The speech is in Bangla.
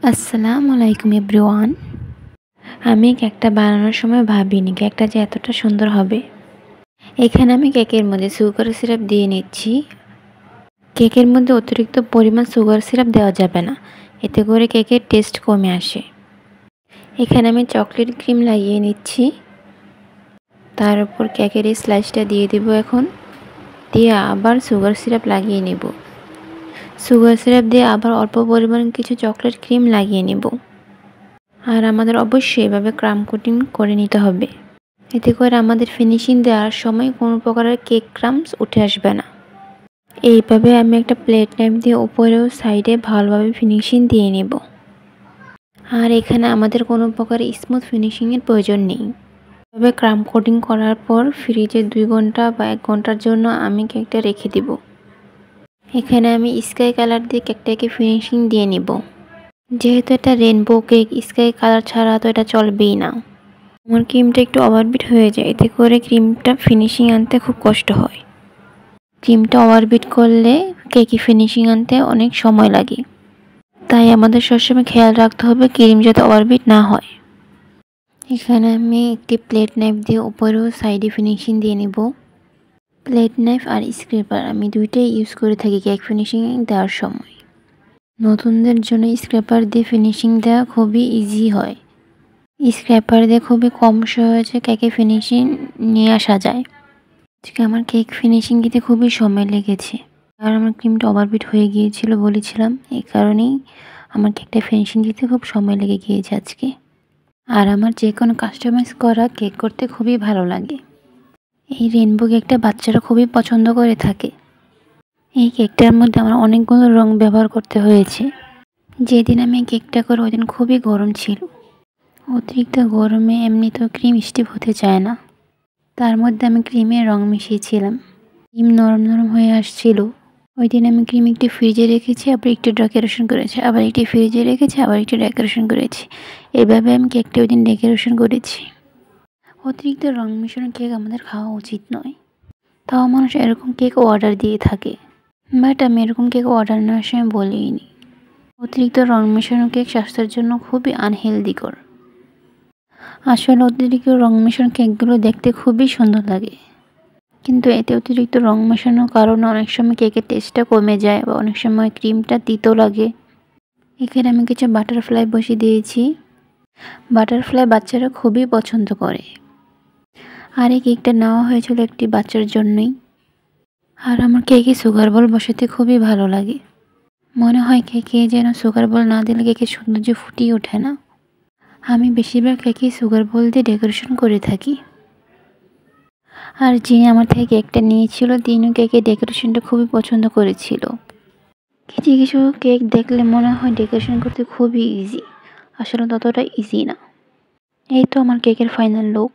আসসালামু আলাইকুম এভরিওয়ান। আমি কেকটা বানানোর সময় ভাবিনি কেকটা যে এতটা সুন্দর হবে। এখানে আমি কেকের মধ্যে সুগার সিরাপ দিয়ে নিচ্ছি। কেকের মধ্যে অতিরিক্ত পরিমাণ সুগার সিরাপ দেওয়া যাবে না, এতে করে কেকের টেস্ট কমে আসে। এখানে আমি চকলেট ক্রিম লাগিয়ে নিচ্ছি, তার উপর কেকের এই স্লাইসটা দিয়ে দেব। এখন দিয়ে আবার সুগার সিরাপ লাগিয়ে নেব। সুগার সিরাপ দিয়ে আবার অল্প পরিমাণ কিছু চকলেট ক্রিম লাগিয়ে নেব। আর আমাদের অবশ্যই এভাবে ক্রাম কোটিং করে নিতে হবে, এতে করে আমাদের ফিনিশিং দেওয়ার সময় কোনো প্রকারের কেক ক্রামস উঠে আসবে না। এইভাবে আমি একটা প্লেট নাইফ দিয়ে উপরেও সাইডে ভালোভাবে ফিনিশিং দিয়ে নেব। আর এখানে আমাদের কোনো প্রকার স্মুথ ফিনিশিংয়ের প্রয়োজন নেই। এভাবে ক্রাম কোটিং করার পর ফ্রিজে 2 ঘন্টা বা 1 ঘন্টার জন্য আমি কেকটা রেখে দিব। এখানে আমি স্কাই কালার দিয়ে কেকটাকে ফিনিশিং দিয়ে নেব। যেহেতু এটা রেনবো কেক, স্কাই কালার ছাড়া তো এটা চলবেই না। আমার ক্রিমটা একটু ওভারবিট হয়ে যায়, এতে করে ক্রিমটা ফিনিশিং আনতে খুব কষ্ট হয়। ক্রিমটা ওভারবিট করলে কেকে ফিনিশিং আনতে অনেক সময় লাগে, তাই আমাদের সবসময় খেয়াল রাখতে হবে ক্রিম যাতে ওভারবিট না হয়। এখানে আমি একটি প্লেট নাইফ দিয়ে উপরেও সাইডে ফিনিশিং দিয়ে নেব। প্লেট নাইফ আর স্ক্র্যাপার আমি দুইটাই ইউজ করে থাকি কেক ফিনিশিং দেওয়ার সময়। নতুনদের জন্য স্ক্র্যাপার দিয়ে ফিনিশিং দেওয়া খুবই ইজি হয়। স্ক্র্যাপার দিয়ে খুবই কম সহজে কেকে ফিনিশিং নিয়ে আসা যায়। আজকে আমার কেক ফিনিশিং দিতে খুবই সময় লেগেছে, কারণ আমার ক্রিমটা ওভারবিট হয়ে গিয়েছিল বলেছিলাম, এই কারণেই আমার কেকটা ফিনিশিং দিতে খুব সময় লেগে গিয়েছে আজকে। আর আমার যে কোনো কাস্টমাইজ করা কেক করতে খুবই ভালো লাগে। এই রেনবো কেকটা বাচ্চারা খুবই পছন্দ করে থাকে। এই কেকটার মধ্যে আমার অনেকগুলো রং ব্যবহার করতে হয়েছে। যেদিন আমি কেকটা করি ওই দিন খুবই গরম ছিল। অতিরিক্ত গরমে এমনিতেও ক্রিম স্টিফ হতে চায় না, তার মধ্যে আমি ক্রিমের রং মিশিয়েছিলাম। ক্রিম নরম নরম হয়ে আসছিল। ওই দিন আমি ক্রিম একটু ফ্রিজে রেখেছি, আবার একটু ডেকোরেশন করেছি, আবার একটু ফ্রিজে রেখেছি, আবার একটু ডেকোরেশন করেছি। এভাবে আমি কেকটা ওই দিন ডেকোরেশন করেছি। অতিরিক্ত রং মিশানো কেক আমাদের খাওয়া উচিত নয়, তাও মানুষ এরকম কেক অর্ডার দিয়ে থাকে, বাট আমি এরকম কেক অর্ডার নেওয়ার সময় বলিনি। অতিরিক্ত রং মেশানো কেক স্বাস্থ্যের জন্য খুবই আনহেলদিকর। আসলে অতিরিক্ত রং মেশানো কেকগুলো দেখতে খুবই সুন্দর লাগে, কিন্তু এতে অতিরিক্ত রং মেশানোর কারণে অনেক সময় কেকের টেস্টটা কমে যায় বা অনেক সময় ক্রিমটা তিতো লাগে। এখানে আমি কিছু বাটারফ্লাই বসিয়ে দিয়েছি। বাটারফ্লাই বাচ্চারা খুবই পছন্দ করে। আর এই কেকটা নেওয়া হয়েছিল একটি বাচ্চার জন্যই। আর আমার কেকে সুগার বল বসাতে খুবই ভালো লাগে। মনে হয় কেকে যেন সুগার বল না দিলে কেকের সৌন্দর্য ফুটিয়ে ওঠে না। আমি বেশিরভাগ কেকে সুগার বল দিয়ে ডেকোরেশন করে থাকি। আর যিনি আমার থেকে কেকটা নিয়েছিল তিনিও কেকের ডেকোরেশনটা খুবই পছন্দ করেছিল। কিছু কিছু কেক দেখলে মনে হয় ডেকোরেশন করতে খুবই ইজি, আসলে ততটা ইজি না। এই তো আমার কেকের ফাইনাল লুক।